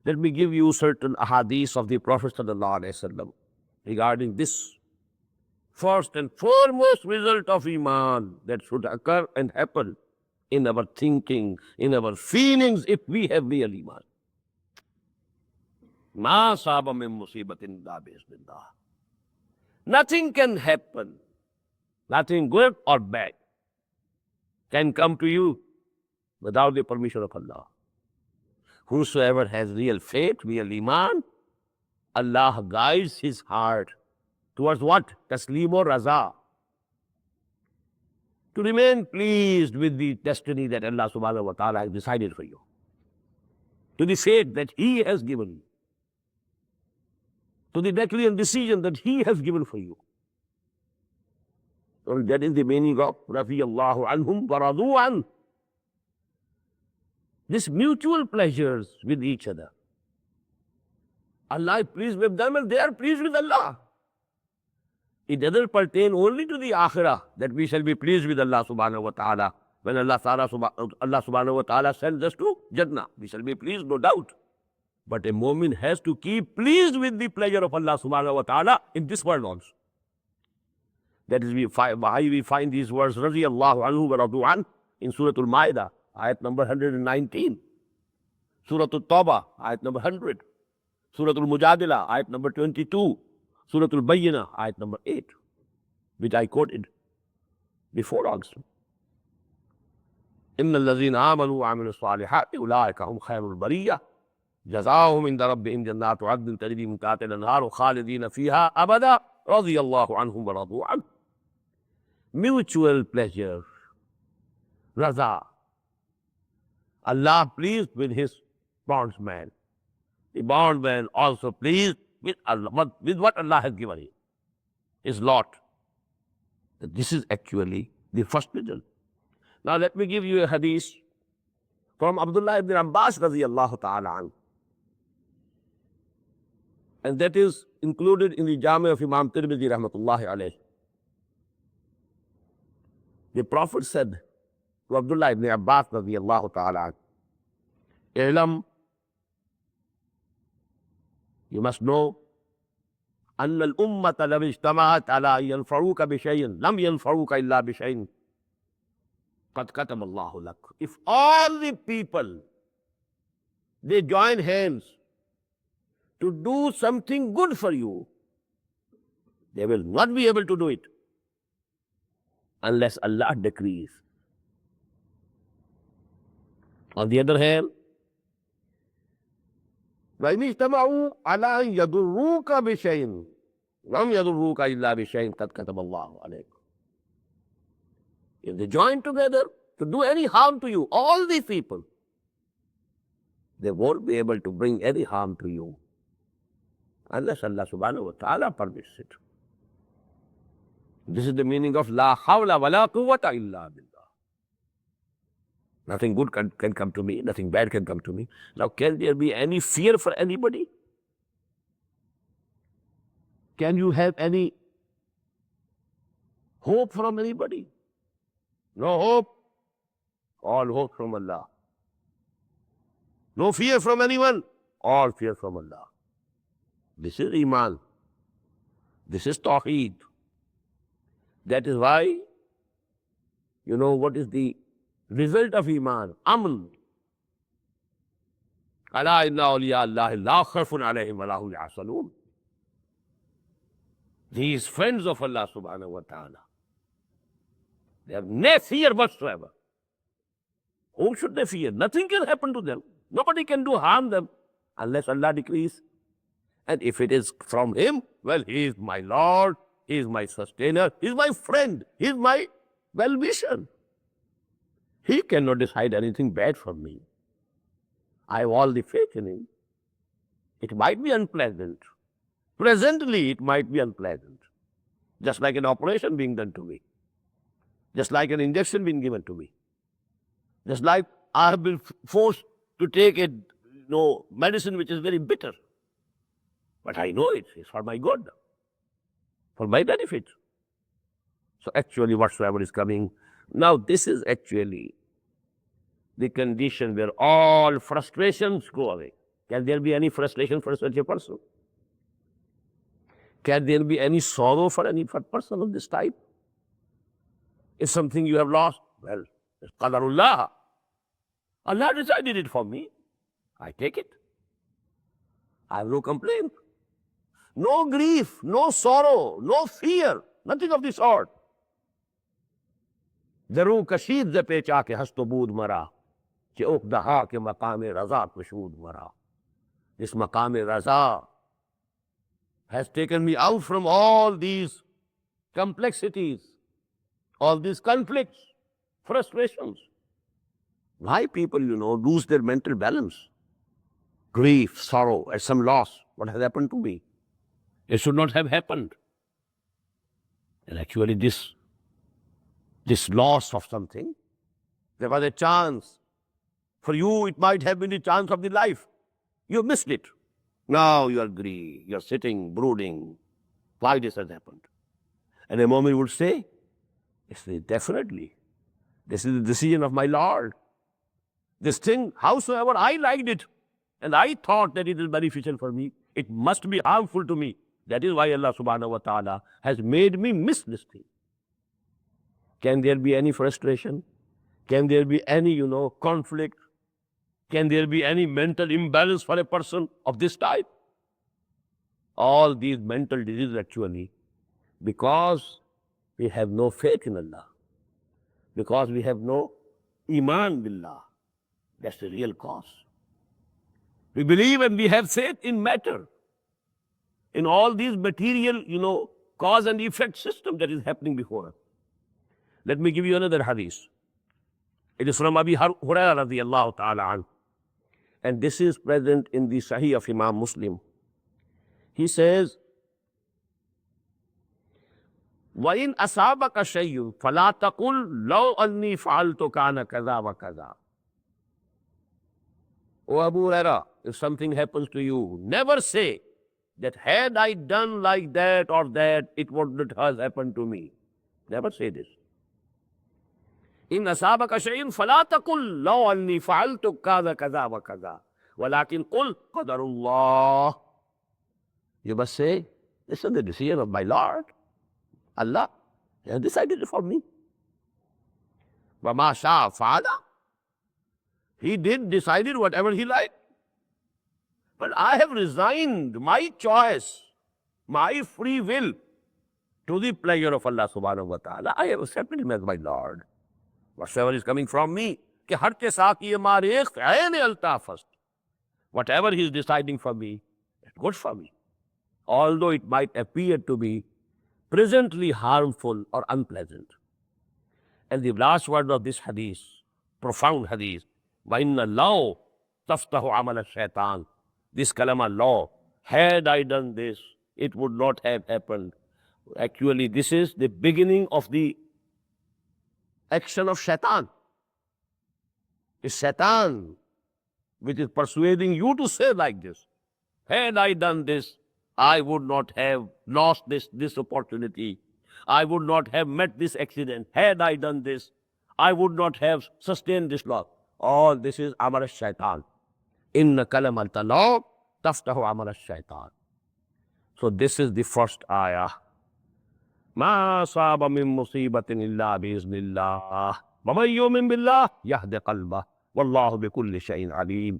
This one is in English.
Let me give you certain ahadith of the Prophet ﷺ regarding this. First and foremost result of Iman that should occur and happen in our thinking, in our feelings, if we have real Iman. Ma saba min musibatin illa biiznillah. Nothing can happen, nothing good or bad can come to you without the permission of Allah. Whosoever has real faith, real Iman, Allah guides his heart towards what? Taslim or raza. To remain pleased with the destiny that Allah subhanahu wa ta'ala has decided for you. To the fate that He has given you. To the decree and decision that He has given for you. So that is the meaning of Rafiyallahu anhum wa radu an. This mutual pleasures with each other. Allah is pleased with them and they are pleased with Allah. It doesn't pertain only to the akhirah that we shall be pleased with Allah subhanahu wa ta'ala. When Allah subhanahu wa ta'ala sends us to Jannah, we shall be pleased, no doubt. But a mu'min has to keep pleased with the pleasure of Allah subhanahu wa ta'ala in this world also. That is why we find these words, Radiyallahu anhu wa radu an, in Surah Al-Ma'idah, ayat number 119. Surah Al-Tawbah, ayat number 100. Surah Al-Mujadila, ayat number 22. Surah Al-Bayyinah, ayat number 8, which I quoted before also. إِنَّ الَّذِينَ آمَنُوا وَعَمِلُوا الصَّالِحَاتِ أُولَٰئِكَ هُمْ خَيْرُ الْبَرِيَّةِ جَزَاؤُهُمْ عِندَ رَبِّهِمْ جَنَّاتُ عَدْنٍ تَجْرِي مِن تَحْتِهَا الْأَنْهَارُ خَالِدِينَ فِيهَا أَبَدًا رَضِيَ اللَّهُ عَنْهُمْ وَرَضُوا عَنْهُ. Mutual pleasure, raza. Allah pleased with His bondsman. The bondman also pleased with Allah, with what Allah has given him, his lot. This is actually the first result. Now let me give you a hadith from Abdullah ibn Abbas radiyallahu ta'ala anhu. And that is included in the Jami of Imam Tirmidhi rahmatullahi alayhi. The Prophet said to Abdullah ibn Abbas radiyallahu ta'ala anhu, "Ilam, you must know, أن الأمة لو اجتمعت على أن ينفعوك بشيء لم ينفعوك إلا بشيء قد كتب الله لك." If all the people, they join hands to do something good for you, they will not be able to do it unless Allah decrees. On the other hand, وَإِنِ اجْتَمَعُوا عَلَىٰ أَن يَضُرُّوكَ بِشَيْءٍ لَمْ يَضُرُّوكَ إِلَّا بِشَيْءٍ قَدْ كَتَبَ اللَّهُ عَلَيْكَ. If they join together to do any harm to you, all these people, they won't be able to bring any harm to you unless Allah subhanahu wa ta'ala permits it. This is the meaning of La hawla wa la quwwata illa billah. Nothing good can come to me, nothing bad can come to me. Now, can there be any fear for anybody? Can you have any hope from anybody? No hope. All hope from Allah. No fear from anyone. All fear from Allah. This is Iman. This is Tawheed. That is why, you know what is the result of Iman? Aman. Ala inna awliya Allahi la khawfun alayhim wa la hum yahzanun. These friends of Allah subhanahu wa ta'ala, they have no fear whatsoever. Whom should they fear? Nothing can happen to them. Nobody can do harm them unless Allah decrees. And if it is from Him, well, He is my Lord, He is my sustainer, He is my friend, He is my well-wisher. He cannot decide anything bad for me. I have all the faith in Him. It might be unpleasant. Presently, it might be unpleasant. Just like an operation being done to me. Just like an injection being given to me. Just like I have been forced to take a medicine which is very bitter. But I know it is for my good, for my benefit. So actually whatsoever is coming, now this is actually the condition where all frustrations go away. Can there be any frustration for such a person? Can there be any sorrow for any person of this type? If something you have lost, well, it's qadarullah. Allah decided it for me. I take it. I have no complaint. No grief, no sorrow, no fear, nothing of the sort. Daru kashid ze pecha ke hasto bood mara, che ok daha ke maqam-e raza kushood mara. This maqam-e raza has taken me out from all these complexities, all these conflicts, frustrations. Why people, lose their mental balance? Grief, sorrow, at some loss. What has happened to me? It should not have happened. And actually this loss of something, there was a chance. For you, it might have been the chance of the life. You missed it. Now you are grieved. You are sitting, brooding. Why this has happened? And a moment would say, definitely, this is the decision of my Lord. This thing, howsoever I liked it, and I thought that it is beneficial for me, it must be harmful to me. That is why Allah subhanahu wa ta'ala has made me miss this thing. Can there be any frustration? Can there be any, conflict? Can there be any mental imbalance for a person of this type? All these mental diseases actually, because we have no faith in Allah, because we have no iman billah. That's the real cause. We believe and we have faith in matter, in all these material, cause and effect system that is happening before us. Let me give you another hadith. It is from Abi Hurairah radiyallahu ta'ala anhu. And this is present in the Sahih of Imam Muslim. He says, وَإِنْ أَصَابَكَ شَيْءٌ فَلَا تَقُلْ لَوْ أَنِّي فَعَلْتُ كَانَ كَذَا وَكَذَا. O Abu Hurairah, if something happens to you, never say that had I done like that or that, it would not have happened to me. Never say this. إن أصابك شيء فلا تقل لو أني فعلت كذا كذا وكذا ولكن قل قدر الله. You must say, this is the decision of my Lord. Allah has decided it for me. وما شاء فعل. He did decided whatever he liked. But I have resigned my choice, my free will to the pleasure of Allah subhanahu wa ta'ala. I have accepted him as my Lord. Whatever is coming from me, whatever he is deciding for me, it's good for me. Although it might appear to be presently harmful or unpleasant. And the last word of this hadith, profound hadith, وَإِنَّ اللَّهُ تَفْتَحُ عَمَلَ الشَّيْطَانِ. This kalama law, had I done this, it would not have happened. Actually, this is the beginning of the action of shaitan. It's shaitan which is persuading you to say like this. Had I done this, I would not have lost this opportunity. I would not have met this accident. Had I done this, I would not have sustained this loss. All this is amal shaitan. Inna kalamat Allah taftahu amal shaitan. So this is the first ayah. ما أصاب من مصيبة إلا بإذن الله ومن يؤمن بالله يهد قلبه والله بكل شيء عليم.